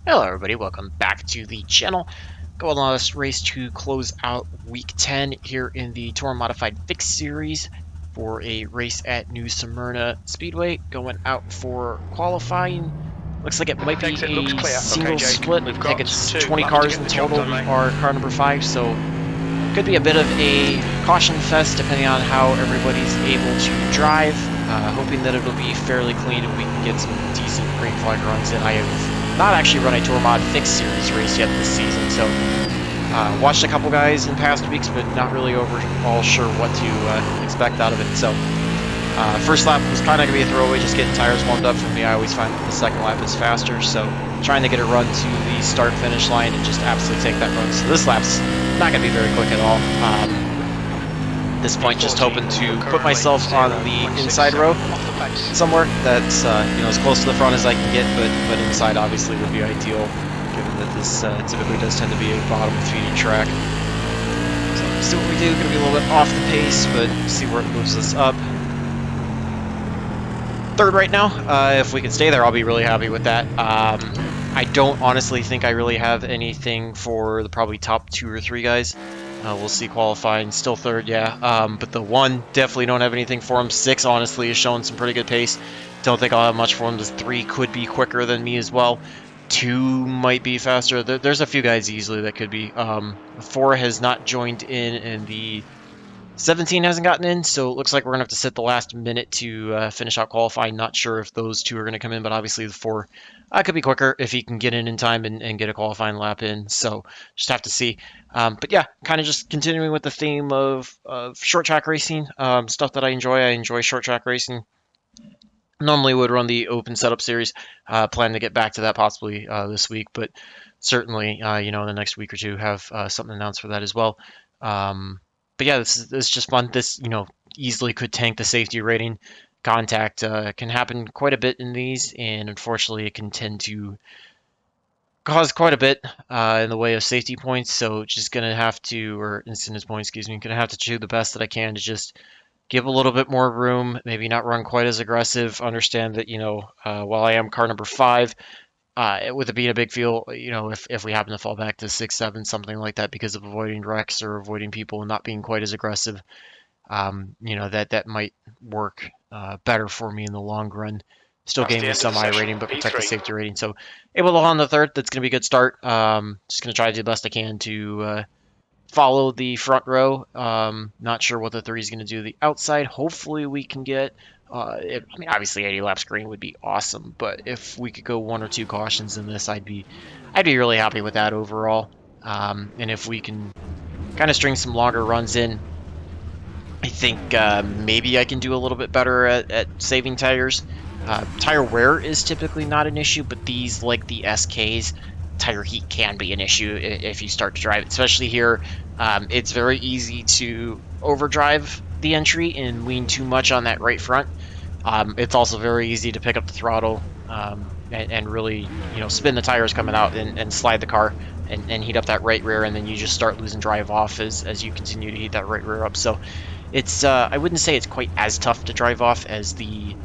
Hello everybody, welcome back to the channel. Going on this race to close out week 10 here in the Touring Modified Fix series for a race at New Smyrna Speedway. Going out for qualifying. Looks like it might be Exit looks a clear. single Okay, Jake, split. we've I think got it's 2 20 laps to cars get in the job total. done, We mate. are car number 5, so could be a bit of a caution fest depending on how everybody's able to drive. Hoping that it'll be fairly clean and we can get some decent green flag runs in. I have not actually run a Tour Mod Fix Series race yet this season, so watched a couple guys in past weeks, but not really overall sure what to expect out of it. So first lap was kind of going to be a throwaway, just getting tires warmed up for me. I always find that the second lap is faster, so trying to get a run to the start-finish line and just absolutely take that run. So this lap's not going to be very quick at all. At this point, just hoping to put myself on the inside row somewhere that's as close to the front as I can get, but inside obviously would be ideal, given that this typically does tend to be a bottom-feeding track. So see what we do. Going to be a little bit off the pace, but see where it moves us up. Third right now. If we can stay there, I'll be really happy with that. I don't honestly think I really have anything for the probably top 2 or 3 guys. We'll see qualifying. Still third, yeah. But the 1, definitely don't have anything for him. 6, honestly, is showing some pretty good pace. Don't think I'll have much for him. The 3 could be quicker than me as well. 2 might be faster. There's a few guys easily that could be. 4 has not joined in, and the 17 hasn't gotten in, so it looks like we're going to have to sit the last minute to finish out qualifying. Not sure if those 2 are going to come in, but obviously the 4 could be quicker if he can get in time and get a qualifying lap in. So just have to see. But yeah, kind of just continuing with the theme of short track racing, stuff that I enjoy. I enjoy short track racing. Normally would run the open setup series. Plan to get back to that possibly this week, but certainly, in the next week or 2 have something announced for that as well. But yeah, this is just fun. This, easily could tank the safety rating. Contact can happen quite a bit in these, and unfortunately, it can tend to cause quite a bit in the way of safety points. So just gonna have to, or incidence points, excuse me, gonna have to do the best that I can to just give a little bit more room. Maybe not run quite as aggressive. Understand that while I am car number 5, with it being a big field, if we happen to fall back to 6, 7, something like that because of avoiding wrecks or avoiding people and not being quite as aggressive, that might work better for me in the long run. Still That's gain the me end of some the I session. rating, but protect the P3. safety rating. So able to hold on the third. That's going to be a good start. Just going to try to do the best I can to follow the front row. Not sure what the 3 is going to do the outside. Hopefully we can get. Obviously 80 laps green would be awesome, but if we could go 1 or 2 cautions in this, I'd be really happy with that overall. And if we can kind of string some longer runs in, I think maybe I can do a little bit better at saving tires. Tire wear is typically not an issue, but these, like the SKs, tire heat can be an issue if you start to drive, especially here. It's very easy to overdrive the entry and lean too much on that right front. It's also very easy to pick up the throttle and really, spin the tires coming out and slide the car and heat up that right rear, and then you just start losing drive off as you continue to heat that right rear up. So it's I wouldn't say it's quite as tough to drive off as the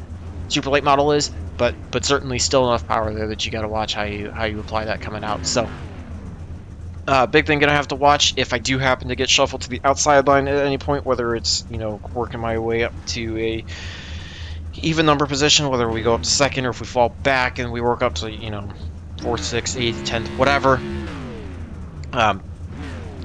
super late model is, but certainly still enough power there that you got to watch how you apply that coming out. So big thing gonna have to watch if I do happen to get shuffled to the outside line at any point, whether it's working my way up to a even number position, whether we go up to second or if we fall back and we work up to 4th, 6th, 8th, 10th, whatever. Um,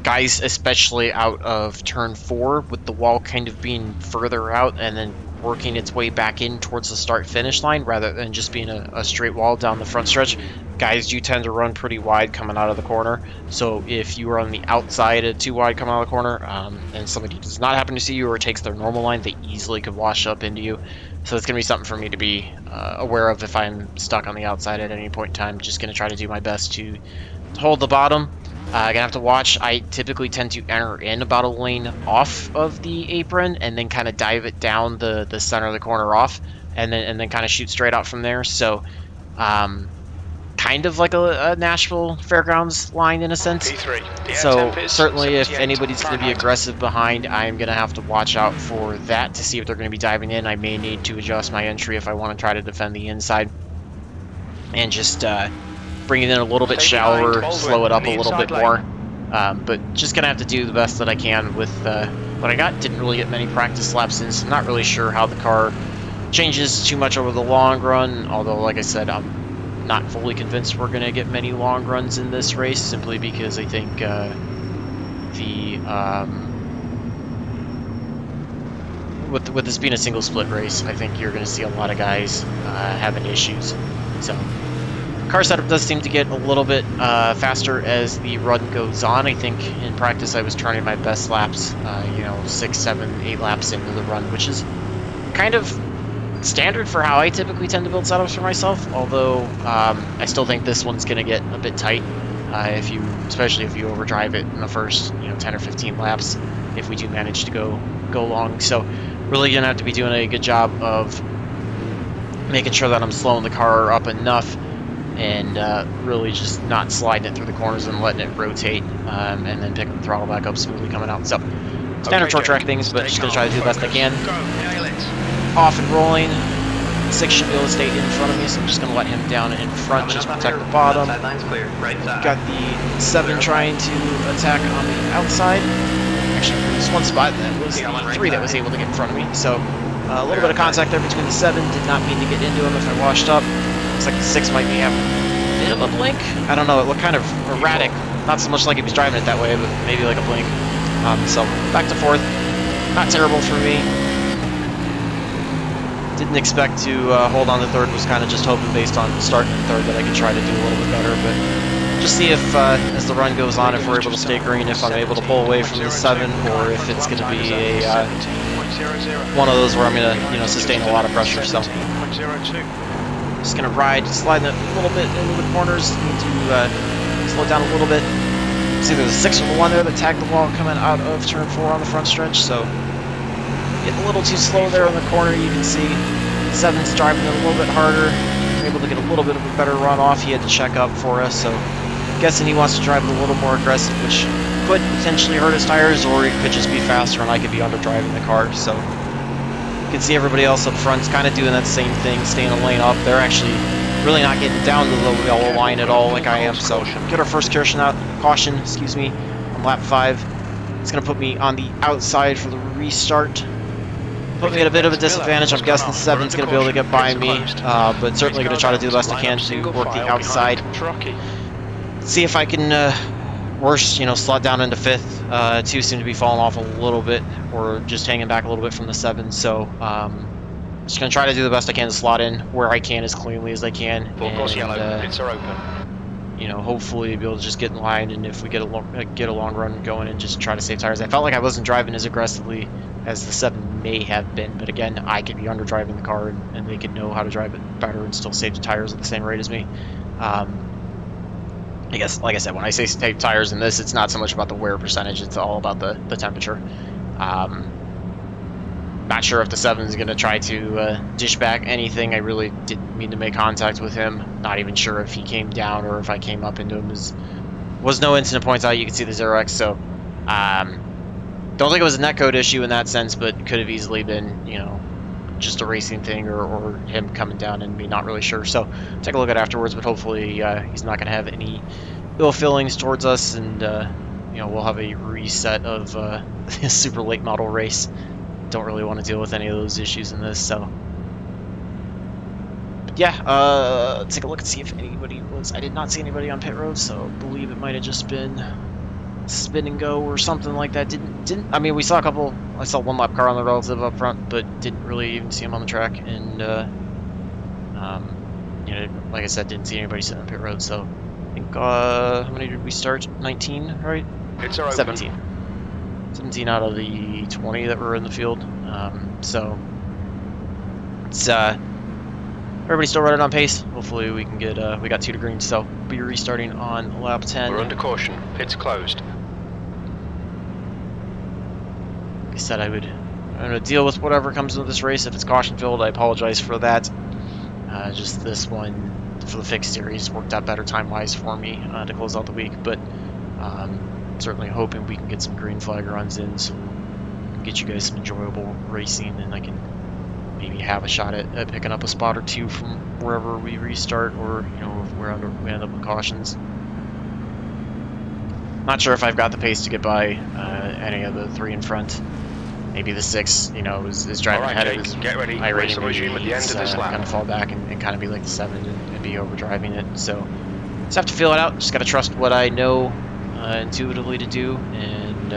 Guys, especially out of turn 4, with the wall kind of being further out and then working its way back in towards the start finish line rather than just being a straight wall down the front stretch. Guys do tend to run pretty wide coming out of the corner. So if you are on the outside of too wide coming out of the corner, and somebody does not happen to see you or takes their normal line, they easily could wash up into you. So it's going to be something for me to be aware of if I'm stuck on the outside at any point in time. Just going to try to do my best to hold the bottom. Gonna have to watch. I typically tend to enter in about a lane off of the apron and then kind of dive it down the center of the corner off, and then kind of shoot straight out from there. So, kind of like a Nashville Fairgrounds line in a sense. P3. The air So temp is certainly, if 78 anybody's going to be Fahrenheit. aggressive behind, I'm gonna have to watch out for that to see if they're going to be diving in. I may need to adjust my entry if I want to try to defend the inside, and just bring it in a little bit shallower, slow it up a little bit more. But just gonna have to do the best that I can with what I got. Didn't really get many practice laps in, so I'm not really sure how the car changes too much over the long run. Although, like I said, I'm not fully convinced we're gonna get many long runs in this race, simply because I think with this being a single split race, I think you're going to see a lot of guys having issues. So car setup does seem to get a little bit faster as the run goes on. I think in practice I was turning my best laps, 6, 7, 8 laps into the run, which is kind of standard for how I typically tend to build setups for myself. Although I still think this one's going to get a bit tight, especially if you overdrive it in the first 10 or 15 laps. If we do manage to go long, so really gonna have to be doing a good job of making sure that I'm slowing the car up enough and really just not sliding it through the corners and letting it rotate, and then picking the throttle back up smoothly coming out. So standard short track things, but just gonna try to do the best I can. Off and rolling. 6 should be able to stay in front of me, so I'm just gonna let him down in front, just protect the bottom. Got the 7 trying to attack on the outside. Actually, there's one spot that was the 3 that was able to get in front of me, so a little bit of contact there between the 7. Did not mean to get into him if I washed up. Looks like the 6 might be having a bit of a blink. I don't know, it looked kind of erratic. Not so much like he was driving it that way, but maybe like a blink. So back to 4th. Not terrible for me. Didn't expect to hold on to 3rd. Was kind of just hoping based on starting in 3rd that I could try to do a little bit better, but just see if, as the run goes on, if we're able to stay green, if I'm able to pull away from the 7, or if it's going to be a one of those where I'm going to sustain a lot of pressure. So just going to ride, sliding it a little bit into the corners. Need to slow down a little bit. See, there's a 6 or the 1 there that tagged the wall coming out of turn 4 on the front stretch. So getting a little too slow there in the corner. You can see 7's driving it a little bit harder. Able to get a little bit of a better run off. He had to check up for us, so I'm guessing he wants to drive it a little more aggressive, which could potentially hurt his tires, or it could just be faster and I could be underdriving the car. So you can see everybody else up front's kind of doing that same thing, staying a lane up. They're actually really not getting down to the yellow line at all like I am. So get our first caution out, on lap 5. It's going to put me on the outside for the restart. Put me at a bit of a disadvantage. I'm guessing 7's going to be able to get by me, but certainly going to try to do the best I can to work the outside. See if I can, slot down into 5th. 2 seem to be falling off a little bit, or just hanging back a little bit from the 7. So just going to try to do the best I can to slot in where I can as cleanly as I can. And, hopefully be able to just get in line, and if we get a long run going and just try to save tires. I felt like I wasn't driving as aggressively as the 7 may have been, but again, I could be underdriving the car and they could know how to drive it better and still save the tires at the same rate as me. I guess, like I said, when I say save tires in this, it's not so much about the wear percentage, it's all about the temperature. Not sure if the 7 is going to try to dish back anything. I really didn't mean to make contact with him. Not even sure if he came down or if I came up into him. Was no incident points out. You can see the 0x, so don't think it was a netcode issue in that sense, but could have easily been, just a racing thing, or him coming down and me not really sure. So take a look at it afterwards, but hopefully he's not going to have any ill feelings towards us, and we'll have a reset of a super late model race. Don't really want to deal with any of those issues in this, so. But yeah, take a look and see if anybody was. I did not see anybody on pit road, so I believe it might have just been spin and go or something like that. I mean, we saw a couple. I saw one lap car on the relative up front, but didn't really even see him on the track. And like I said, didn't see anybody sitting on pit road. So I think how many did we start? 19, right? 17 out of the 20 that were in the field. So it's everybody's still running on pace. Hopefully we can get we got 2 to green, so we'll be restarting on lap 10. We're under caution. Pit's closed. Like I said, I'm gonna deal with whatever comes into this race. If it's caution filled, I apologize for that. Just this one for the fixed series worked out better time wise for me to close out the week, but certainly hoping we can get some green flag runs in, so get you guys some enjoyable racing, and I can maybe have a shot at picking up a spot or 2 from wherever we restart, or we end up with cautions. Not sure if I've got the pace to get by any of the 3 in front. Maybe the 6, you know, is driving ahead of his iRacing. Maybe he's going to fall back and kind of be like the 7 and be overdriving it. So just have to feel it out. Just got to trust what I know intuitively to do and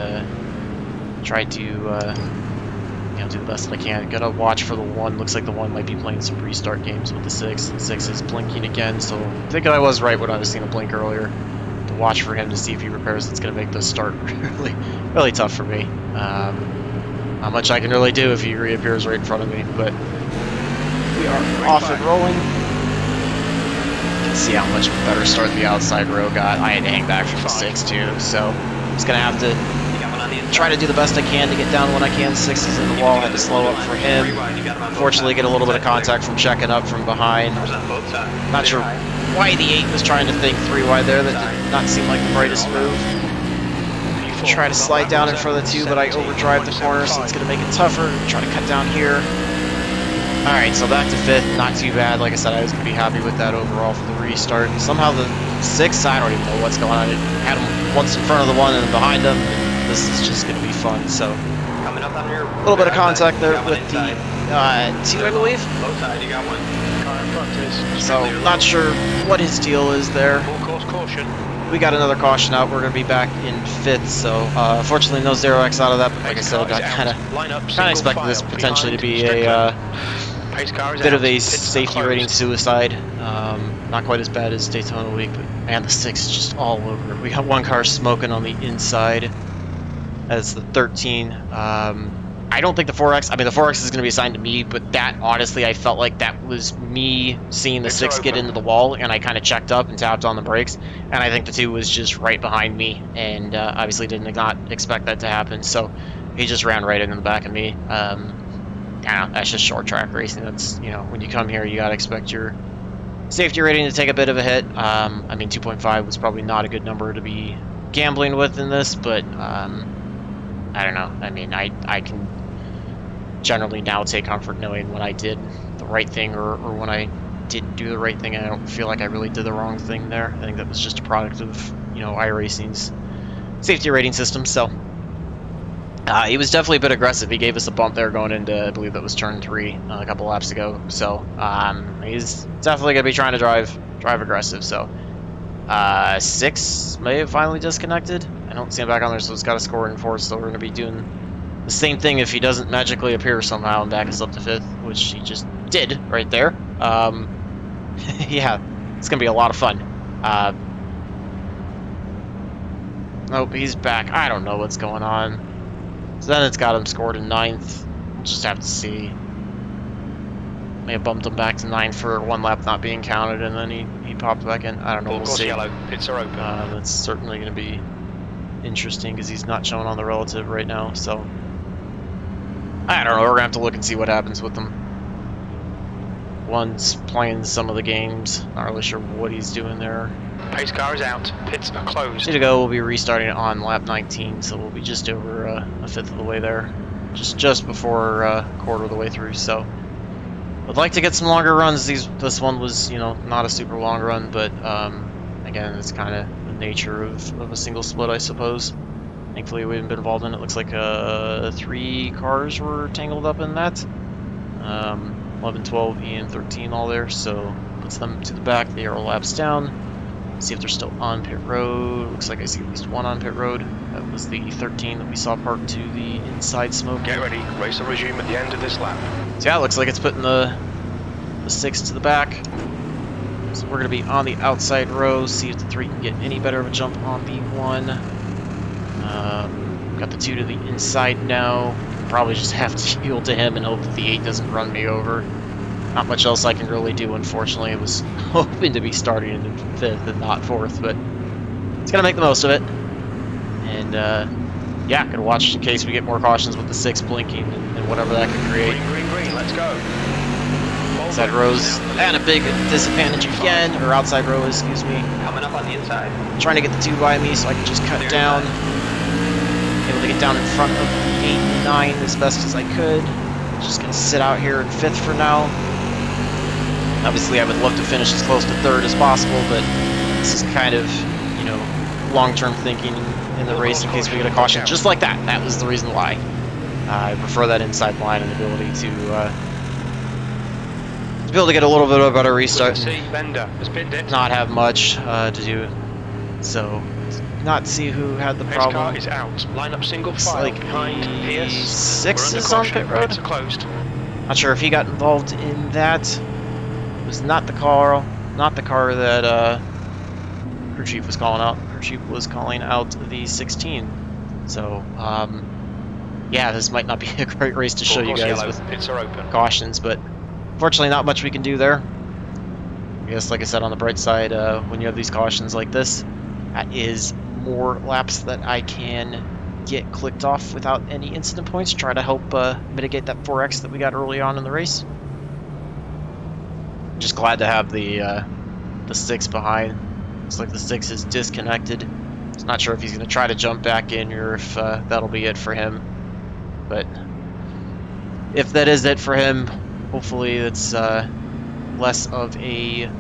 try to you know, do the best that I can. Gotta watch for the 1. Looks like the 1 might be playing some restart games with the 6. The 6 is blinking again, so I think I was right when I was seeing a blink earlier. To watch for him to see if he repairs. It's gonna make this start really tough for me. Not much I can really do if he reappears right in front of me, but we are off and rolling. You can see how much of a better start the outside row got. I had to hang back from the 6 too, so I'm just gonna have to try to do the best I can to get down when I can. 6 is in the wall. I had to slow up for him. Unfortunately, get a little bit of contact from checking up from behind. Not sure why the 8 was trying to think 3 wide there. That did not seem like the brightest move. Try to slide down in front of the 2, but I overdrive the corner, so it's going to make it tougher. Try to cut down here. Alright, so back to 5th. Not too bad. Like I said, I was going to be happy with that overall for the restart. Somehow the 6, I don't even know what's going on. It had him once in front of the 1 and then behind him. This is just going to be fun. So a little bit of contact there with the 2, I believe. So not sure what his deal is there. We got another caution out. We're going to be back in 5th. So fortunately, no 0x out of that. But like I said, I kind of expected this potentially to be a bit of a safety rating suicide. Not quite as bad as Daytona week, but man, the 6 is just all over it. We got 1 car smoking on the inside. That's the 13. I don't think the 4X, I mean the 4X is going to be assigned to me, but that honestly I felt like that was me seeing the 6 get into the wall, and I kind of checked up and tapped on the brakes, and I think the 2 was just right behind me, and obviously did not expect that to happen, so he just ran right into the back of me. I don't know, that's just short track racing. That's, you know, when you come here you got to expect your safety rating to take a bit of a hit. I mean 2.5 was probably not a good number to be gambling with in this, but I don't know. I mean, I can generally now take comfort knowing when I did the right thing or when I didn't do the right thing. I don't feel like I really did the wrong thing there. I think that was just a product of, you know, iRacing's safety rating system. So he was definitely a bit aggressive. He gave us a bump there going into, I believe that was turn 3 a couple laps ago. So he's definitely going to be trying to drive aggressive. So 6 may have finally disconnected. I don't see him back on there, so it's got a score in 4th, so we're going to be doing the same thing if he doesn't magically appear somehow and back us up to 5th, which he just did right there. Yeah, it's going to be a lot of fun. Nope, he's back. I don't know what's going on. So then it's got him scored in 9th. We'll just have to see. May have bumped him back to 9th for 1 lap not being counted, and then he popped back in. I don't know, we'll see. Yellow. Pits are open. That's certainly going to be interesting because he's not showing on the relative right now, so I don't know, we're going to have to look and see what happens with him. 1's playing some of the games, not really sure what he's doing there. Pace car is out, pits are closed. See to go, we'll be restarting on lap 19, so we'll be just over a 5th of the way there. Just before a quarter of the way through, so I'd like to get some longer runs. This one was, you know, not a super long run, but again, it's kind of the nature of a single split, I suppose. Thankfully, we haven't been involved in it. Looks like 3 cars were tangled up in that. 11, 12, and 13 all there, so puts them to the back. They are laps down. See if they're still on pit road. Looks like I see at least 1 on pit road. That was the 13 that we saw parked to the inside smoke. Get ready, race will resume at the end of this lap. So yeah, it looks like it's putting the 6 to the back. So we're going to be on the outside row, see if the 3 can get any better of a jump on the 1. Got the 2 to the inside now. Probably just have to yield to him and hope that the 8 doesn't run me over. Not much else I can really do, unfortunately. I was hoping to be starting in 5th and not 4th, but it's going to make the most of it. And yeah, going to watch in case we get more cautions with the 6 blinking and whatever that could create. Green, let's go. Outside rows at a big disadvantage again, or outside row, excuse me. Coming up on the inside. Trying to get the 2 by me so I can just cut down. Able to get down in front of the 8 and 9 as best as I could. Just gonna sit out here in 5th for now. Obviously, I would love to finish as close to third as possible, but this is kind of, you know, long-term thinking in the race in case we get a caution. Just like that. That was the reason why. I prefer that inside line and the ability to be able to get a little bit of a better restart and not have much to do. So, not see who had the problem. Car is out. Line up single file like behind Pierce. 6 is on pit road. Closed. Not sure if he got involved in that. It was not the car that CrewChief was calling out. CrewChief was calling out the 16. So, yeah, this might not be a great race to show you guys with cautions, but unfortunately not much we can do there. I guess, like I said, on the bright side, when you have these cautions like this, that is more laps that I can get clicked off without any incident points, try to help mitigate that 4X that we got early on in the race. Just glad to have the 6 behind. Looks like the 6 is disconnected. Just not sure if he's going to try to jump back in or if that'll be it for him. But if that is it for him, hopefully it's less of a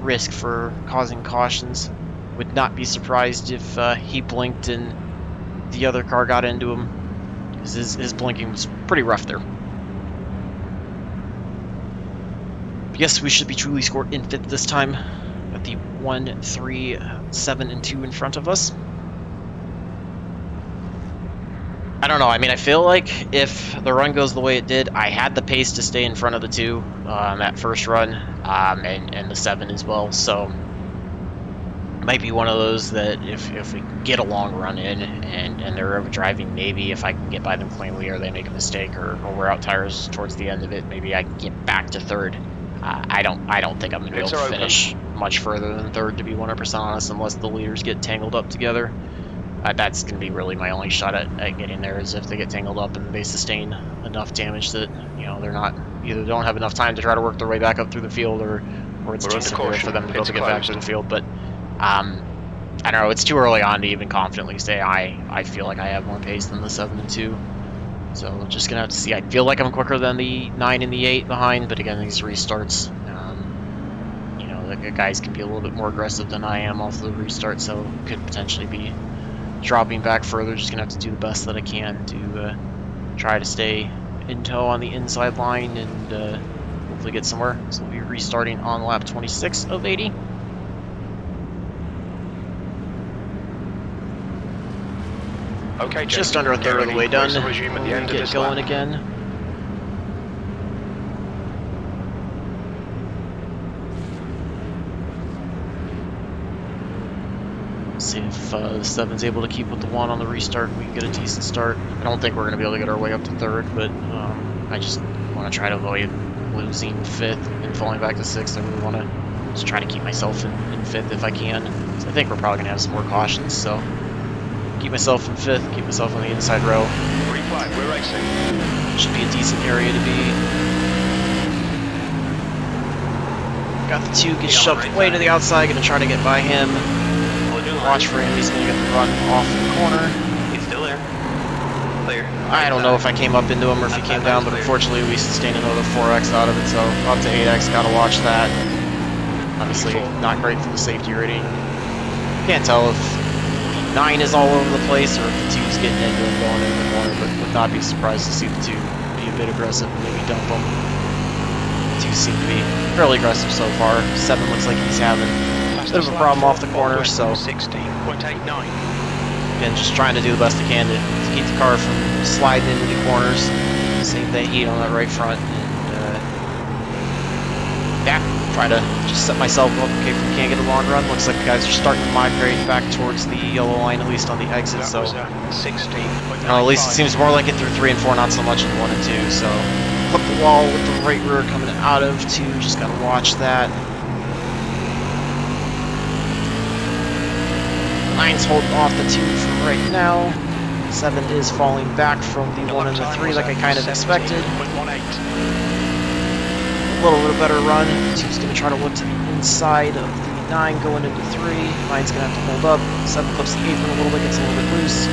risk for causing cautions. Would not be surprised if he blinked and the other car got into him, because his blinking was pretty rough there. Yes, we should be truly scored in 5th this time. Got the 1, 3, 7, and 2 in front of us. I don't know. I mean, I feel like if the run goes the way it did, I had the pace to stay in front of the 2 that first run, and the 7 as well. So it might be one of those that if we get a long run in and they're overdriving, maybe if I can get by them cleanly or they make a mistake or wear out tires towards the end of it, maybe I can get back to 3rd. I don't think I'm going to be able to finish much further than 3rd, to be 100% honest, unless the leaders get tangled up together. That's going to be really my only shot at getting there, is if they get tangled up and they sustain enough damage that, you know, they're not, either don't have enough time to try to work their way back up through the field, or it's too severe for them to be able to get back through the field. But I don't know, it's too early on to even confidently say I feel like I have more pace than the 7 and 2. So just going to have to see. I feel like I'm quicker than the 9 and the 8 behind, but again, these restarts, you know, the guys can be a little bit more aggressive than I am off the restart, so could potentially be dropping back further. Just gonna have to do the best that I can to try to stay in tow on the inside line and hopefully get somewhere. So we'll be restarting on lap 26 of 80. Okay, just under a third of the way done. We'll get going again. See if the 7's able to keep with the 1 on the restart and we can get a decent start. I don't think we're going to be able to get our way up to 3rd, but I just want to try to avoid losing 5th and falling back to 6th. I really want to just try to keep myself in 5th if I can. So I think we're probably going to have some more cautions, so keep myself in 5th, keep myself on the inside row. Green flag, we're racing. Should be a decent area to be. Got the 2, get shoved way to the outside, going to try to get by him. Watch for him, he's going to get the run off the corner. He's still there. Clear. I don't know if I came up into him or if he came down, but unfortunately we sustained another 4X out of it, so up to 8X, gotta watch that. Obviously not great for the safety rating. Can't tell if the 9 is all over the place or if the 2's getting into him going into the corner, but would not be surprised to see the 2 be a bit aggressive and maybe dump him. The 2 seem to be fairly aggressive so far. 7 looks like he's having a bit of a problem off the corner, so 16.89. Again, just trying to do the best I can to keep the car from sliding into the corners, save that heat on that right front, and yeah, try to just set myself up in case we can't get a long run. Looks like the guys are starting to migrate back towards the yellow line, at least on the exit, so at least it seems more like it through 3 and 4, not so much in 1 and 2, so flip the wall with the right rear coming out of 2, just gotta watch that. 9's holding off the 2 from right now. 7 is falling back from the 1 and the 3 like I kind of expected. A little bit better run. 2's going to try to look to the inside of the 9 going into 3. 9's going to have to hold up. 7 flips the apron a little bit, gets a little bit loose.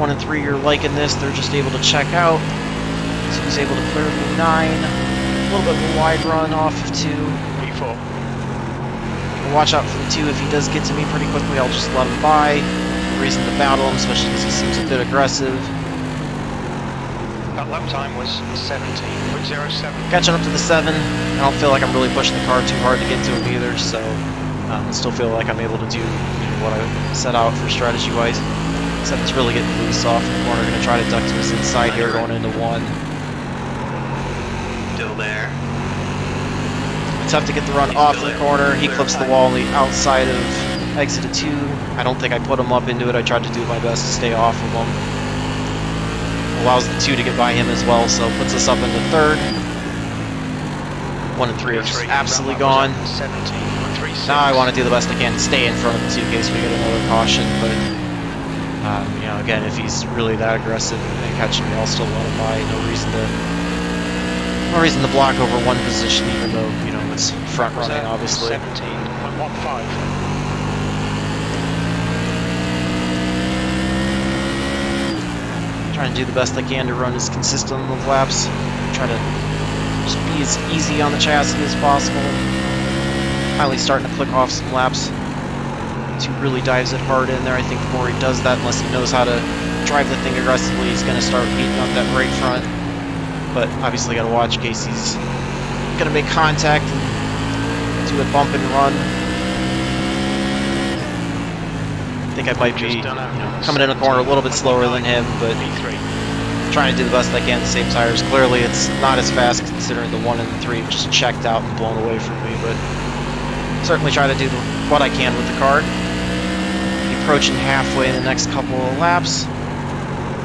1 and 3 are liking this. They're just able to check out. Two's able to clear me 9. A little bit of a wide run off of 2. P4. Watch out for the 2. If he does get to me pretty quickly, I'll just let him by. No reason to battle him, especially because he seems a bit aggressive. That lap time was 17.07. Catching up to the 7. I don't feel like I'm really pushing the car too hard to get to him either, so I still feel like I'm able to do what I set out for strategy-wise. Except it's really getting loose off the corner. Going to try to duck to his inside here, going into 1. Still there. Tough to get the run off the corner. He clips the wall on the outside of exit of 2. I don't think I put him up into it. I tried to do my best to stay off of him. Allows the 2 to get by him as well, so puts us up into 3rd. 1 and 3 are just absolutely gone. Now I want to do the best I can to stay in front of the 2 in case we get another caution, but you know, again, if he's really that aggressive and catching me, I'll still let him by. No reason to block over 1 position, even though, you know, it's front running, obviously. 17.15. Trying to do the best I can to run as consistent on the laps. Try to just be as easy on the chassis as possible. Finally starting to click off some laps. 2 really dives it hard in there. I think the more he does that, unless he knows how to drive the thing aggressively, he's going to start beating up that right front. But obviously got to watch in case he's going to make contact and do a bump and run. I think I might be coming in a corner a little bit slower than him, but trying to do the best I can to save tires. Clearly it's not as fast considering the 1 and the 3 just checked out and blown away from me, but certainly try to do what I can with the car. Approaching halfway in the next couple of laps.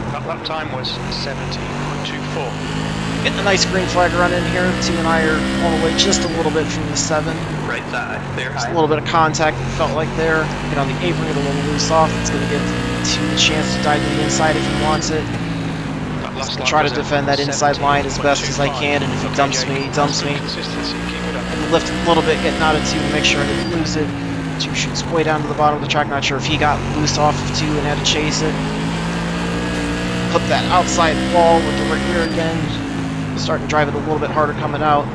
That lap time was 17.24. Getting a nice green flag run in here. 2 and I are all the way just a little bit from the 7. Right side, clear high. Just a little bit of contact, it felt like there. Get on the apron, get a little loose off. It's going to give 2 a chance to dive to the inside if he wants it. Try to defend that inside line as best as I can, and if he dumps me, he dumps me. Lift a little bit, getting out of 2 to make sure I didn't lose it. 2 shoots way down to the bottom of the track. Not sure if he got loose off of 2 and had to chase it. Clip that outside wall with the right rear again. Starting to drive it a little bit harder coming out.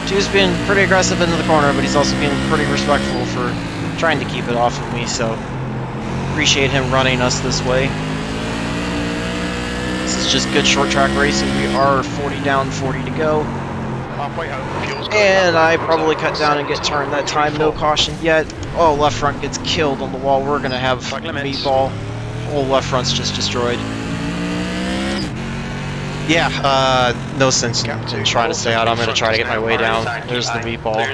2's been pretty aggressive into the corner, but he's also being pretty respectful for trying to keep it off of me, so appreciate him running us this way. This is just good short track racing. We are 40 down, 40 to go. And I probably cut down and get turned that time. No caution yet. Oh, left front gets killed on the wall. We're going to have meatball. Whole left front's just destroyed. Yeah, no sense in trying to stay out. I'm going to try to get my way down. There's the meatball.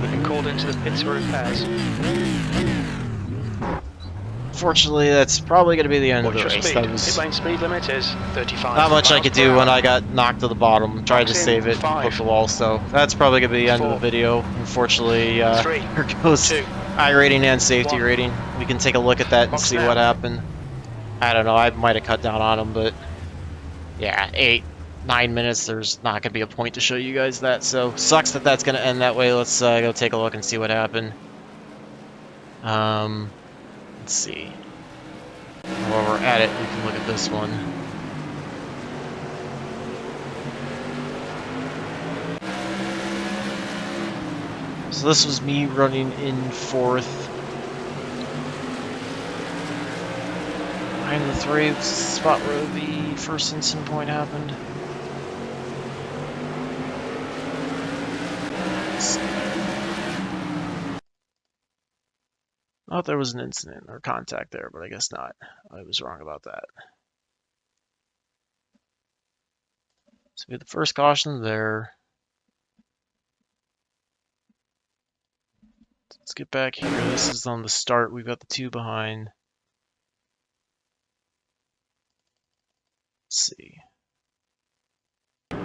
We've been called into the pits for repairs. Fortunately, that's probably going to be the end of the race. That was pit lane speed limit is 35. not much I could do when I got knocked to the bottom. Tried to save it and hook the wall, so that's probably going to be the end of the video. Unfortunately, here goes iRating and safety rating. We can take a look at that and see what happened. I don't know, I might have cut down on him, but yeah, 8-9 minutes, there's not going to be a point to show you guys that, so sucks that that's going to end that way. Let's go take a look and see what happened. Let's see. While we're at it, we can look at this one. So this was me running in 4th. Behind the 3 was the spot where the first incident point happened. Let's see. I thought there was an incident or contact there, but I guess not. I was wrong about that. So we had the first caution there. Let's get back here. This is on the start. We've got the 2 behind. Let's see. You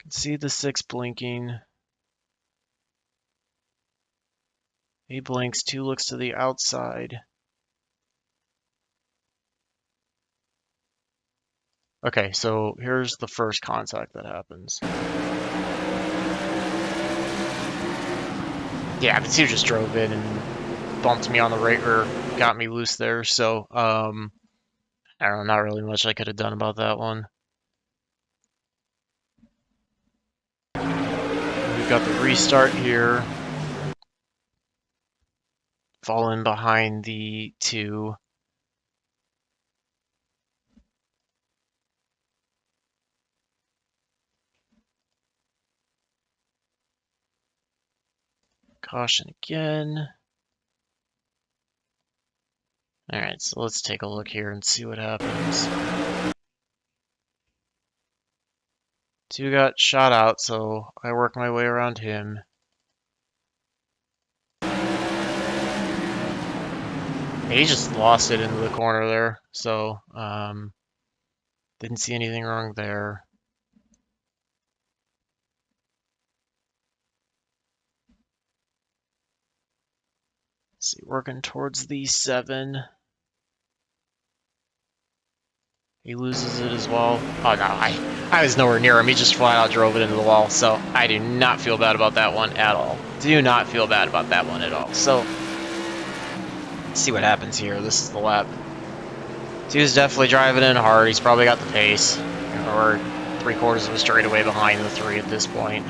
can see the 6 blinking. He blinks, 2 looks to the outside. Okay, so here's the first contact that happens. Yeah, the 2 just drove in and bumped me on the right rear, got me loose there. So I don't know, not really much I could have done about that one. We've got the restart here. Falling behind the 2. Caution again. Alright, so let's take a look here and see what happens. 2 got shot out, so I work my way around him. He just lost it into the corner there, so didn't see anything wrong there. Let's see, working towards the 7. He loses it as well. Oh no, I was nowhere near him. He just flat out drove it into the wall, so I do not feel bad about that one at all. Do not feel bad about that one at all. So, let's see what happens here. This is the lap. 2's definitely driving in hard. He's probably got the pace. Or 3/4 of a straightaway behind the 3 at this point.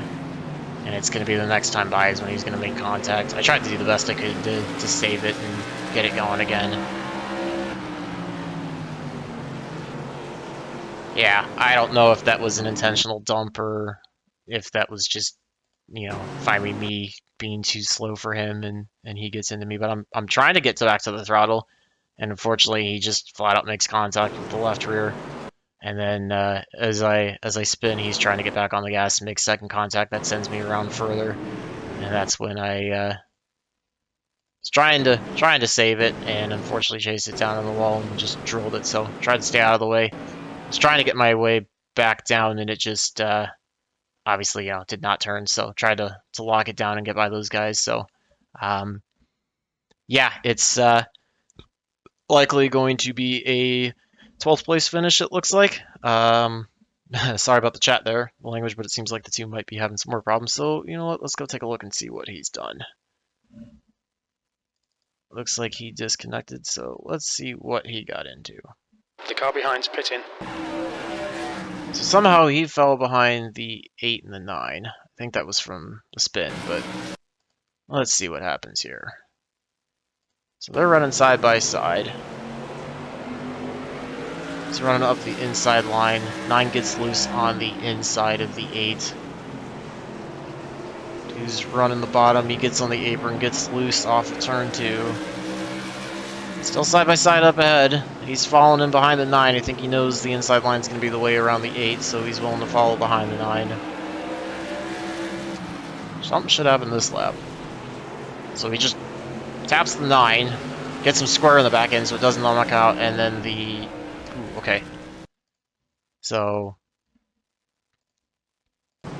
And it's going to be the next time by is when he's going to make contact. I tried to do the best I could to save it and get it going again. Yeah, I don't know if that was an intentional dump or if that was just, you know, finally me being too slow for him and he gets into me. But I'm trying to get back to the throttle, and unfortunately he just flat out makes contact with the left rear. And then as I spin, he's trying to get back on the gas and make second contact. That sends me around further, and that's when I was trying to save it, and unfortunately chased it down on the wall and just drilled it. So tried to stay out of the way. Was trying to get my way back down, and it just obviously, you know, did not turn. So tried to lock it down and get by those guys. So yeah, it's likely going to be a 12th place finish, it looks like. Sorry about the chat there, the language, but it seems like the 2 might be having some more problems. So, you know what, let's go take a look and see what he's done. Looks like he disconnected, so let's see what he got into. The car behind's pitting. So somehow he fell behind the 8 and the 9. I think that was from the spin, but let's see what happens here. So they're running side by side. He's running up the inside line. 9 gets loose on the inside of the 8. He's running the bottom. He gets on the apron, gets loose off of turn 2. Still side by side up ahead. He's following in behind the 9. I think he knows the inside line's going to be the way around the 8, so he's willing to follow behind the 9. Something should happen this lap. So he just taps the 9, gets him square in the back end so it doesn't knock out, and then the... Ooh, okay. So... let's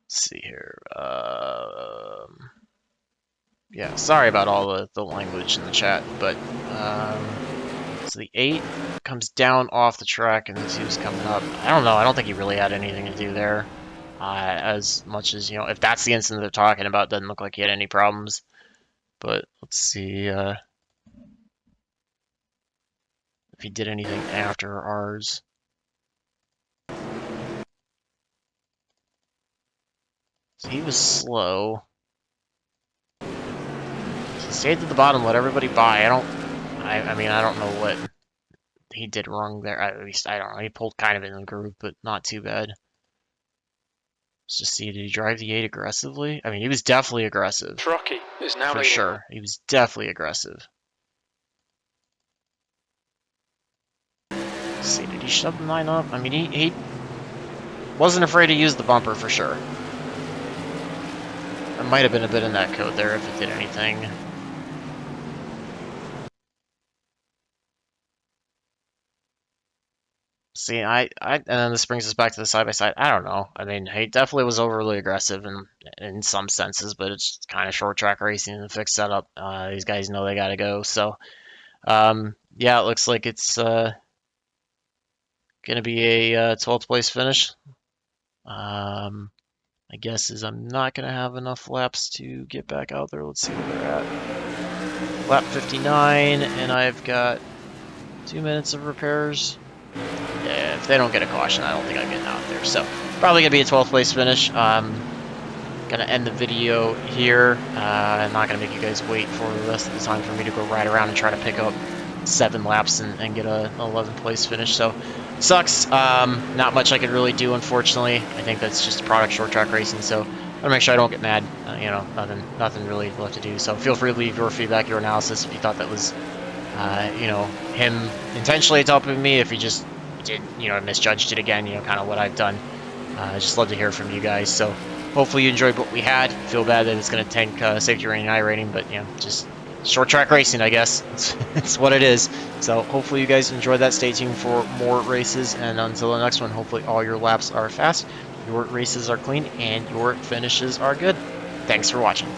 see here. Yeah, sorry about all the language in the chat, but so the 8 comes down off the track and the 2's coming up. I don't know. I don't think he really had anything to do there. As much as, you know, if that's the incident they're talking about, doesn't look like he had any problems. But let's see if he did anything after ours. So he was slow. He stayed at the bottom, let everybody by. I mean, I don't know what he did wrong there. At least, I don't know. He pulled kind of in the group, but not too bad. Let's just see, did he drive the 8 aggressively? I mean, he was definitely aggressive. Rocky is now for leading. sure. He was definitely aggressive. Let's see, did he shove the 9 up? I mean, he wasn't afraid to use the bumper for sure. There might have been a bit in that code there if it did anything. See, and then this brings us back to the side-by-side. I don't know. I mean, he definitely was overly aggressive in some senses, but it's kind of short track racing and fixed setup. These guys know they got to go. So, yeah, it looks like it's going to be a 12th place finish. My guess is I'm not going to have enough laps to get back out there. Let's see where they're at. Lap 59, and I've got 2 minutes of repairs. Yeah, if they don't get a caution, I don't think I'm getting out there. So probably gonna be a 12th place finish. Gonna end the video here. I'm not gonna make you guys wait for the rest of the time for me to go ride around and try to pick up 7 laps and get a 11th place finish. So sucks. Not much I could really do, unfortunately. I think that's just a product short track racing. So I'm gonna make sure I don't get mad. You know, nothing really left to do. So feel free to leave your feedback, your analysis if you thought that was, you know, him intentionally helping me. If he just did, you know, misjudged it again. You know, kind of what I've done. I just love to hear from you guys. So hopefully you enjoyed what we had. Feel bad that it's going to tank safety rating and iRating, but you know, just short track racing, I guess. It's what it is. So hopefully you guys enjoyed that. Stay tuned for more races, and until the next one, hopefully all your laps are fast, your races are clean, and your finishes are good. Thanks for watching.